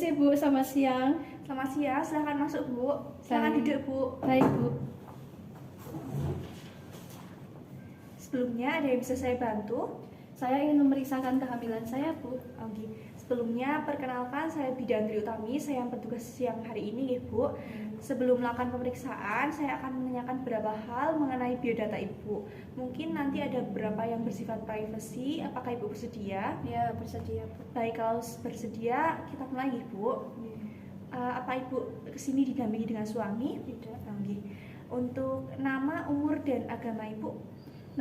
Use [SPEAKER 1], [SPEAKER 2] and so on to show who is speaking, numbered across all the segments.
[SPEAKER 1] Permisi Bu, selamat siang.
[SPEAKER 2] Selamat siang, silahkan masuk Bu. Silahkan duduk Bu.
[SPEAKER 1] Baik Bu.
[SPEAKER 2] Sebelumnya ada yang bisa saya bantu?
[SPEAKER 1] Saya ingin memeriksakan kehamilan saya Bu.
[SPEAKER 2] Oke. Sebelumnya perkenalkan saya Bidandri Utami, saya yang bertugas siang hari ini ya Bu. Sebelum melakukan pemeriksaan, saya akan menanyakan beberapa hal mengenai biodata Ibu. Mungkin nanti ada beberapa yang bersifat privasi. Apakah Ibu bersedia?
[SPEAKER 1] Ya, bersedia Bu.
[SPEAKER 2] Baik, kalau bersedia kita mulai ya Bu. Apa Ibu kesini didampingi dengan suami?
[SPEAKER 1] Tidak.
[SPEAKER 2] Oke. Untuk nama, umur, dan agama Ibu?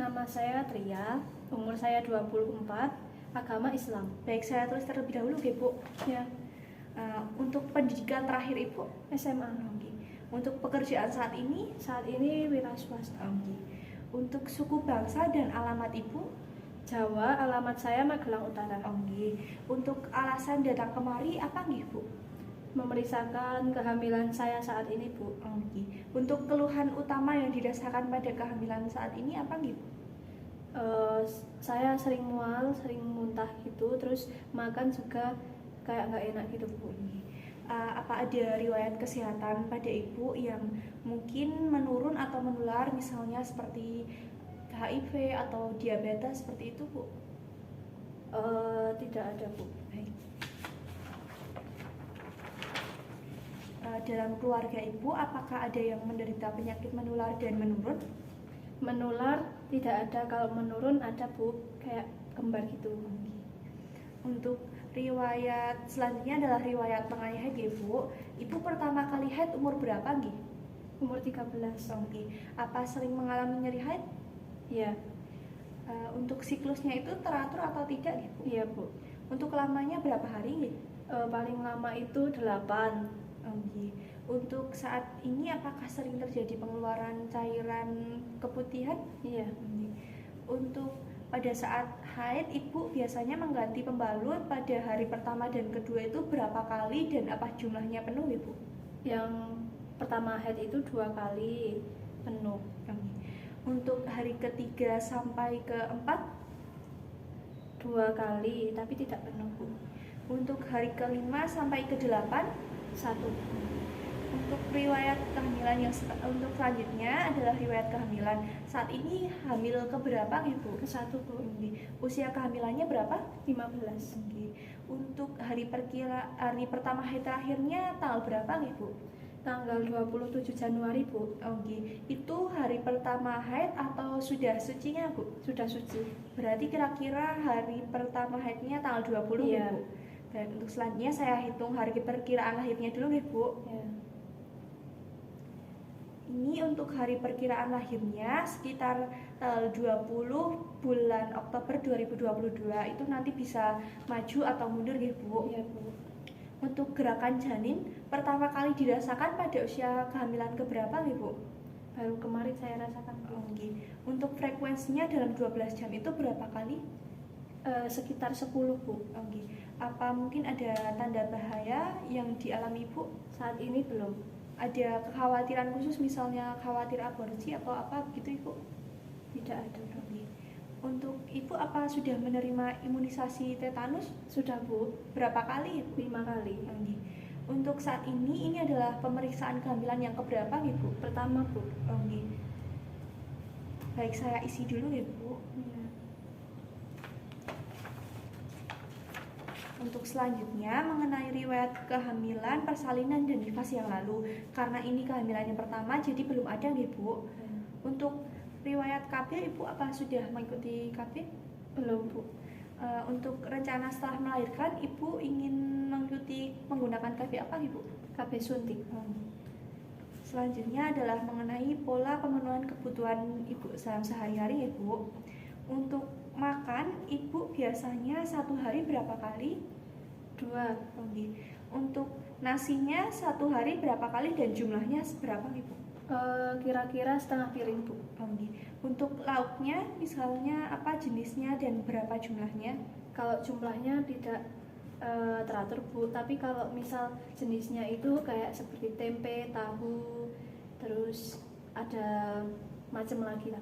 [SPEAKER 1] Nama saya Tria, umur saya 24, agama Islam.
[SPEAKER 2] Baik, saya tulis terlebih dahulu ya Bu.
[SPEAKER 1] Ya,
[SPEAKER 2] Untuk pendidikan terakhir Ibu?
[SPEAKER 1] SMA.
[SPEAKER 2] Oke. Untuk pekerjaan saat ini?
[SPEAKER 1] Saat ini wira swasta.
[SPEAKER 2] Oke. Untuk suku bangsa dan alamat Ibu?
[SPEAKER 1] Jawa, alamat saya Magelang Utara.
[SPEAKER 2] Oke. Untuk alasan datang kemari apa nih Bu?
[SPEAKER 1] Memeriksakan kehamilan saya saat ini Bu.
[SPEAKER 2] Oke. Untuk keluhan utama yang dirasakan pada kehamilan saat ini apa nih Bu?
[SPEAKER 1] Saya sering mual, sering muntah gitu, terus makan juga kayak nggak enak gitu Bu.
[SPEAKER 2] Apa ada riwayat kesehatan pada Ibu yang mungkin menurun atau menular, misalnya seperti HIV atau diabetes seperti itu Bu?
[SPEAKER 1] Tidak ada Bu.
[SPEAKER 2] Baik. Dalam keluarga Ibu, apakah ada yang menderita penyakit menular dan menurun?
[SPEAKER 1] Menular tidak ada, kalau menurun ada Bu, kayak kembar gitu.
[SPEAKER 2] Untuk riwayat selanjutnya adalah riwayat mengenai haid ya Bu. Ibu pertama kali haid umur berapa nggih?
[SPEAKER 1] Umur 13.
[SPEAKER 2] Oke. Apa sering mengalami nyeri haid?
[SPEAKER 1] Iya.
[SPEAKER 2] Untuk siklusnya itu teratur atau tidak nih Bu?
[SPEAKER 1] Iya Bu.
[SPEAKER 2] Untuk lamanya berapa hari nggih?
[SPEAKER 1] Paling lama itu 8.
[SPEAKER 2] Oke. Untuk saat ini apakah sering terjadi pengeluaran cairan keputihan?
[SPEAKER 1] Iya.
[SPEAKER 2] Untuk pada saat haid, Ibu biasanya mengganti pembalut pada hari pertama dan kedua itu berapa kali dan apa jumlahnya penuh Ibu?
[SPEAKER 1] Yang pertama haid itu 2 kali penuh.
[SPEAKER 2] Untuk hari ketiga sampai keempat?
[SPEAKER 1] 2 kali, tapi tidak penuh Bu.
[SPEAKER 2] Untuk hari kelima sampai ke-8?
[SPEAKER 1] 1.
[SPEAKER 2] Untuk riwayat kehamilan yang untuk selanjutnya adalah riwayat kehamilan. Saat ini hamil keberapa Ibu?
[SPEAKER 1] Ke-1 Bu.
[SPEAKER 2] Usia kehamilannya berapa?
[SPEAKER 1] 15.
[SPEAKER 2] Untuk hari pertama haid terakhirnya tanggal berapa Ibu?
[SPEAKER 1] Tanggal 27 Januari Bu.
[SPEAKER 2] Itu hari pertama haid atau sudah sucinya Bu?
[SPEAKER 1] Sudah suci.
[SPEAKER 2] Berarti kira-kira hari pertama haidnya tanggal 20
[SPEAKER 1] Iya.
[SPEAKER 2] Bu. Dan untuk selanjutnya saya hitung hari perkiraan lahirnya dulu nih Bu.
[SPEAKER 1] Ya.
[SPEAKER 2] Ini untuk hari perkiraan lahirnya sekitar tanggal 20 bulan Oktober 2022. Itu nanti bisa maju atau mundur ya Bu.
[SPEAKER 1] Iya Bu.
[SPEAKER 2] Untuk gerakan janin pertama kali dirasakan pada usia kehamilan keberapa nih Bu?
[SPEAKER 1] Baru kemarin saya rasakan Bu.
[SPEAKER 2] Untuk frekuensinya dalam 12 jam itu berapa kali?
[SPEAKER 1] Sekitar 10 Bu.
[SPEAKER 2] Apa mungkin ada tanda bahaya yang dialami Ibu?
[SPEAKER 1] Saat ini belum.
[SPEAKER 2] Ada kekhawatiran khusus, misalnya khawatir aborsi atau apa begitu Ibu?
[SPEAKER 1] Tidak ada.
[SPEAKER 2] Untuk Ibu apa sudah menerima imunisasi tetanus?
[SPEAKER 1] Sudah Bu.
[SPEAKER 2] Berapa kali?
[SPEAKER 1] 5 kali.
[SPEAKER 2] Untuk saat ini adalah pemeriksaan kehamilan yang keberapa Ibu?
[SPEAKER 1] Pertama Bu.
[SPEAKER 2] Baik, saya isi dulu ya Bu. Untuk selanjutnya mengenai riwayat kehamilan, persalinan, dan nifas yang lalu. Karena ini kehamilan yang pertama, jadi belum ada nih Bu. Untuk riwayat KB, Ibu apa sudah mengikuti KB?
[SPEAKER 1] Belum Bu.
[SPEAKER 2] Untuk rencana setelah melahirkan, Ibu ingin mengikuti menggunakan KB apa Ibu?
[SPEAKER 1] KB suntik.
[SPEAKER 2] Selanjutnya adalah mengenai pola pemenuhan kebutuhan Ibu dalam sehari-hari ya Bu. Untuk makan, Ibu biasanya satu hari berapa kali?
[SPEAKER 1] 2.
[SPEAKER 2] Untuk nasinya satu hari berapa kali dan jumlahnya seberapa Ibu?
[SPEAKER 1] Kira-kira setengah piring Bu.
[SPEAKER 2] Untuk lauknya misalnya apa jenisnya dan berapa jumlahnya?
[SPEAKER 1] Kalau jumlahnya tidak teratur Bu, tapi kalau misal jenisnya itu kayak seperti tempe, tahu, terus ada macam lagi lah.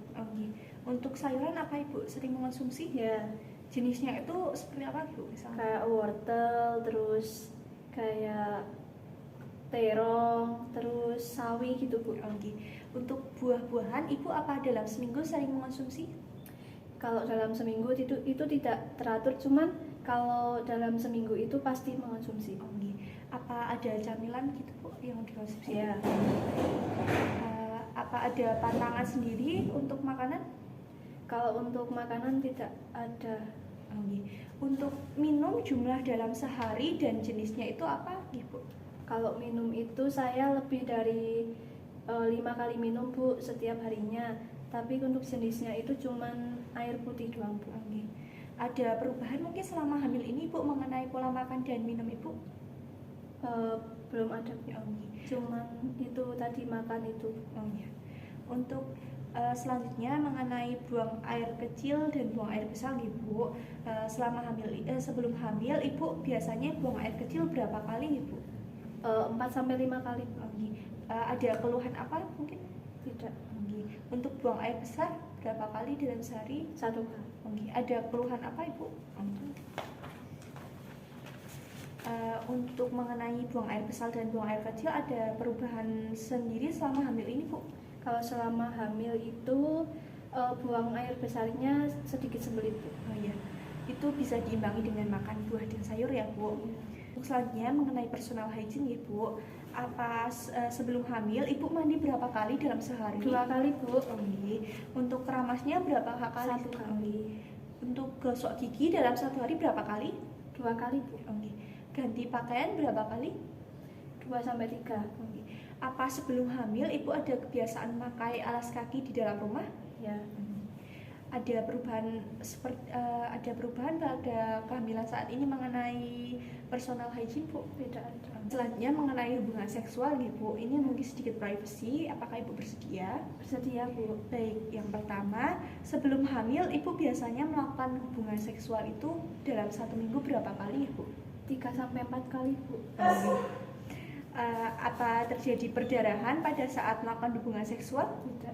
[SPEAKER 2] Untuk sayuran apa Ibu sering mengonsumsi?
[SPEAKER 1] Ya,
[SPEAKER 2] Jenisnya itu seperti apa Ibu misalnya?
[SPEAKER 1] kayak wortel, terus kayak terong, terus sawi gitu Bu.
[SPEAKER 2] Oke. Untuk buah-buahan, Ibu apa dalam seminggu sering mengonsumsi?
[SPEAKER 1] Kalau dalam seminggu itu tidak teratur, cuman kalau dalam seminggu itu pasti mengonsumsi.
[SPEAKER 2] Oke. Apa ada camilan gitu Bu yang dikonsumsi?
[SPEAKER 1] Ya.
[SPEAKER 2] Apa ada pantangan sendiri untuk makanan?
[SPEAKER 1] Kalau untuk makanan tidak ada.
[SPEAKER 2] Oke. Untuk minum jumlah dalam sehari dan jenisnya itu apa, Bu?
[SPEAKER 1] Kalau minum itu saya lebih dari 5 kali minum Bu setiap harinya. Tapi untuk jenisnya itu cuman air putih doang Bu.
[SPEAKER 2] Oke. Ada perubahan mungkin selama hamil ini Bu mengenai pola makan dan minum Ibu?
[SPEAKER 1] Belum ada Bu.
[SPEAKER 2] Oke.
[SPEAKER 1] Cuman itu tadi makan itu.
[SPEAKER 2] Oh ya. Untuk selanjutnya mengenai buang air kecil dan buang air besar Ibu, selama sebelum hamil Ibu biasanya buang air kecil berapa kali Ibu?
[SPEAKER 1] 4-5 kali.
[SPEAKER 2] Oke. Ada keluhan apa mungkin?
[SPEAKER 1] Tidak.
[SPEAKER 2] Oke. Untuk buang air besar berapa kali dalam sehari?
[SPEAKER 1] 1 kali.
[SPEAKER 2] Oke. Ada keluhan apa Ibu? Untuk mengenai buang air besar dan buang air kecil ada perubahan sendiri selama hamil ini Bu?
[SPEAKER 1] Kalau selama hamil itu buang air besarnya sedikit sembelit Bu.
[SPEAKER 2] Oh iya, itu bisa diimbangi dengan makan buah dan sayur ya Bu. Selanjutnya mengenai personal hygiene ya Bu, apa sebelum hamil Ibu mandi berapa kali dalam sehari?
[SPEAKER 1] 2 kali Bu.
[SPEAKER 2] Untuk keramasnya berapa kali?
[SPEAKER 1] 1 kali.
[SPEAKER 2] Untuk gosok gigi dalam 1 hari berapa kali?
[SPEAKER 1] 2 kali Bu.
[SPEAKER 2] Ganti pakaian berapa kali?
[SPEAKER 1] 2-3.
[SPEAKER 2] Apa sebelum hamil Ibu ada kebiasaan memakai alas kaki di dalam rumah?
[SPEAKER 1] Ya.
[SPEAKER 2] Ada perubahan pada kehamilan saat ini mengenai personal hygiene Bu?
[SPEAKER 1] Tidak ada.
[SPEAKER 2] Selanjutnya mengenai hubungan seksual nih Bu, ini mungkin sedikit privacy, apakah Ibu bersedia?
[SPEAKER 1] Bersedia Bu.
[SPEAKER 2] Baik, yang pertama, sebelum hamil Ibu biasanya melakukan hubungan seksual itu dalam 1 minggu berapa kali Bu?
[SPEAKER 1] 3-4 kali Bu.
[SPEAKER 2] Apa terjadi perdarahan pada saat melakukan hubungan seksual?
[SPEAKER 1] Tidak.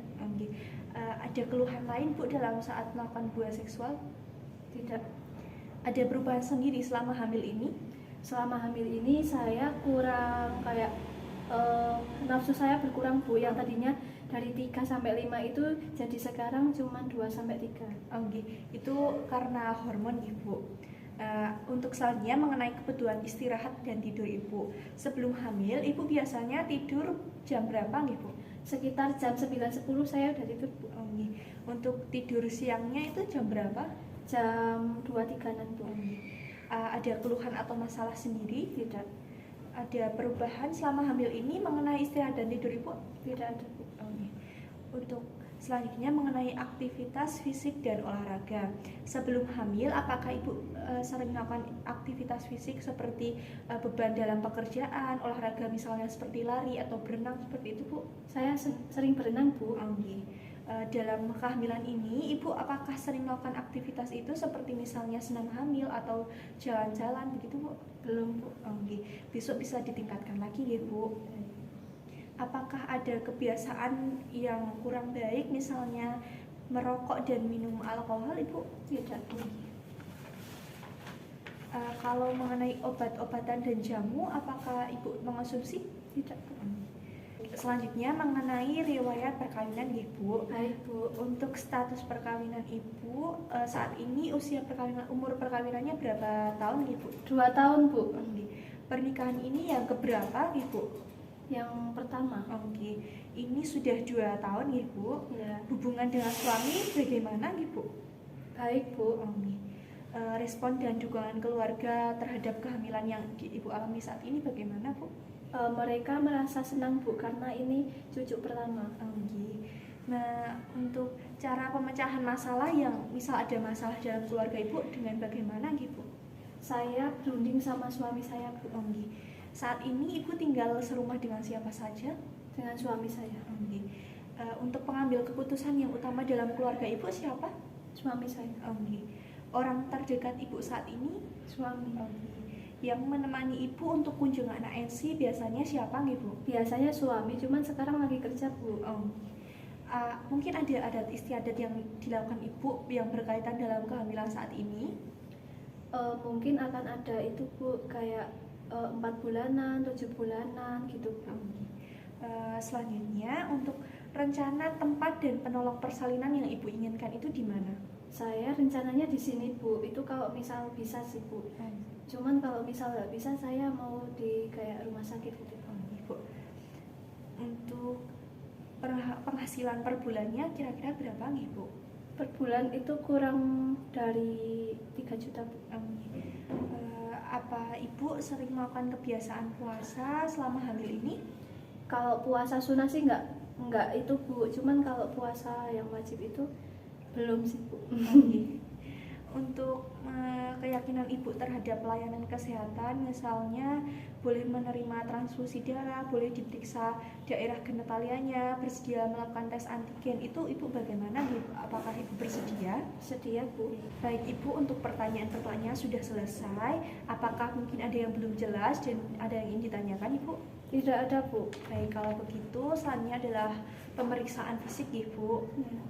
[SPEAKER 2] Ada keluhan lain Bu dalam saat melakukan hubungan seksual?
[SPEAKER 1] Tidak.
[SPEAKER 2] Ada perubahan sendiri selama hamil ini?
[SPEAKER 1] Selama hamil ini saya kurang kayak nafsu saya berkurang Bu. Yang tadinya dari 3-5 itu jadi sekarang cuma 2-3.
[SPEAKER 2] Itu karena hormon Ibu. Untuk selanjutnya mengenai kebutuhan istirahat dan tidur Ibu, sebelum hamil Ibu biasanya tidur jam berapa Bu?
[SPEAKER 1] Sekitar jam 9-10 saya udah tidur Bu.
[SPEAKER 2] Untuk tidur siangnya itu jam berapa?
[SPEAKER 1] Jam 2-3 Bu.
[SPEAKER 2] Ada keluhan atau masalah sendiri?
[SPEAKER 1] Tidak.
[SPEAKER 2] Ada perubahan selama hamil ini mengenai istirahat dan tidur Ibu?
[SPEAKER 1] Tidak ada Bu.
[SPEAKER 2] Untuk selanjutnya mengenai aktivitas fisik dan olahraga, sebelum hamil apakah Ibu sering melakukan aktivitas fisik seperti beban dalam pekerjaan, olahraga misalnya seperti lari atau berenang seperti itu Bu?
[SPEAKER 1] Saya sering berenang Bu.
[SPEAKER 2] Dalam kehamilan ini Ibu apakah sering melakukan aktivitas itu seperti misalnya senam hamil atau jalan-jalan begitu Bu?
[SPEAKER 1] Belum Bu.
[SPEAKER 2] Besok bisa ditingkatkan lagi ya Bu. Apakah ada kebiasaan yang kurang baik misalnya merokok dan minum alkohol Ibu?
[SPEAKER 1] Tidak Bu.
[SPEAKER 2] Kalau mengenai obat-obatan dan jamu apakah Ibu mengonsumsi?
[SPEAKER 1] Tidak Bu.
[SPEAKER 2] Selanjutnya mengenai riwayat perkawinan Ibu.
[SPEAKER 1] Baik Bu.
[SPEAKER 2] Untuk status perkawinan Ibu saat ini umur perkawinannya berapa tahun Ibu?
[SPEAKER 1] 2 tahun Bu.
[SPEAKER 2] Pernikahan ini yang keberapa Ibu?
[SPEAKER 1] Yang pertama.
[SPEAKER 2] Ini sudah 2 tahun Ibu.
[SPEAKER 1] Ya.
[SPEAKER 2] Hubungan dengan suami bagaimana Ibu?
[SPEAKER 1] Baik Bu.
[SPEAKER 2] Respon dan dukungan keluarga terhadap kehamilan yang Ibu alami saat ini bagaimana Bu?
[SPEAKER 1] Mereka merasa senang Bu karena ini cucu pertama.
[SPEAKER 2] Nah, untuk cara pemecahan masalah yang misal ada masalah dalam keluarga Ibu dengan bagaimana Ibu?
[SPEAKER 1] Saya berunding sama suami saya Bu.
[SPEAKER 2] Saat ini Ibu tinggal serumah dengan siapa saja?
[SPEAKER 1] Dengan suami saya.
[SPEAKER 2] Untuk pengambil keputusan yang utama dalam keluarga Ibu siapa?
[SPEAKER 1] Suami saya.
[SPEAKER 2] Orang terdekat Ibu saat ini?
[SPEAKER 1] Suami.
[SPEAKER 2] Yang menemani Ibu untuk kunjungan ANC biasanya siapa Ibu?
[SPEAKER 1] Biasanya suami, cuman sekarang lagi kerja Bu.
[SPEAKER 2] Mungkin ada adat istiadat yang dilakukan Ibu yang berkaitan dalam kehamilan saat ini?
[SPEAKER 1] Mungkin akan ada itu Bu, kayak 4 bulanan, 7 bulanan gitu Bu.
[SPEAKER 2] Selanjutnya untuk rencana tempat dan penolong persalinan yang Ibu inginkan itu di mana?
[SPEAKER 1] Saya rencananya di sini Bu, itu kalau misal bisa sih Bu. Cuman kalau misal nggak bisa saya mau di kayak rumah sakit gitu.
[SPEAKER 2] Ibu, untuk penghasilan per bulannya kira-kira berapa nih Bu?
[SPEAKER 1] Per bulan itu kurang dari 3 juta Bu.
[SPEAKER 2] Apa Ibu sering melakukan kebiasaan puasa selama hamil ini?
[SPEAKER 1] Kalau puasa sunnah sih nggak itu Bu, cuman kalau puasa yang wajib itu belum sih Bu.
[SPEAKER 2] Untuk keyakinan Ibu terhadap pelayanan kesehatan, misalnya boleh menerima transfusi darah, boleh diperiksa daerah genitalianya, bersedia melakukan tes antigen, itu Ibu bagaimana? Apakah Ibu bersedia?
[SPEAKER 1] Sedia Bu.
[SPEAKER 2] Baik Ibu, untuk pertanyaan-pertanyaan sudah selesai. Apakah mungkin ada yang belum jelas dan ada yang ingin ditanyakan Ibu?
[SPEAKER 1] Tidak ada Bu.
[SPEAKER 2] Baik, kalau begitu selanjutnya adalah pemeriksaan fisik Ibu.
[SPEAKER 1] Ya.